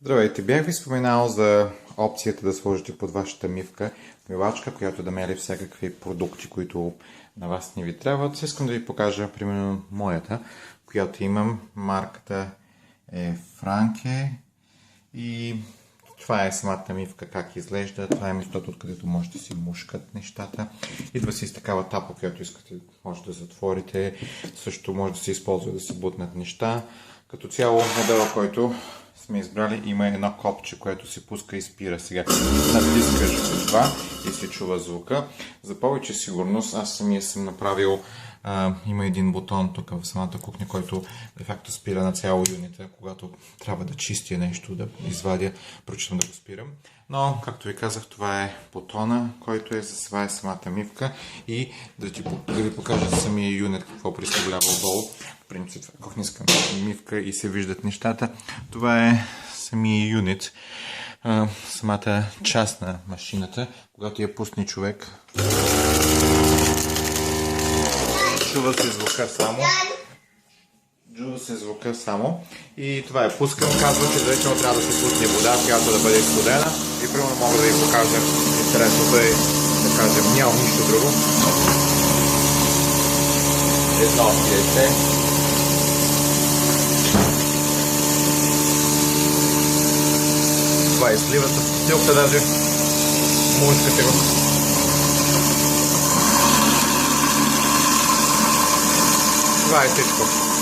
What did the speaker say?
Здравейте, бях ви споменал за опцията да сложите под вашата мивка мивачка, която да мери всякакви продукти, които на вас не ви трябват. Искам да ви покажа, примерно, моята, която имам. Марката е Франке и това е самата мивка, как изглежда. Това е местото, откъдето може да си мушкат нещата. Идва си с такава тапа, която искате, може да затворите. Също може да се използва да се бутнат неща. Като цяло модела, който сме избрали, има едно копче, което се пуска и спира. Сега натискаш това и се чува звука. За повече сигурност, аз самия съм направил, има един бутон тук в самата кухня, който де факто спира на цяло юнита, когато трябва да чистя нещо, да извадя, прочитам да го спирам. Но, както ви казах, това е бутона, който е за това е самата мивка и да ви покажа самия юнит какво представлява отдолу. В принцип, кухненска мивка и се виждат нещата. Това е самия юнит, самата част на машината, когато я пусне човек. Чува се звука само. И това е пускам. Казва, че задължително трябва да се пусне вода, която да бъде студена. И примерно мога да ви покажа интересното е, да кажем, няма нищо друго. Едно яйце. Това е сливата с постилка даже. Мушкате го. Това е всичко.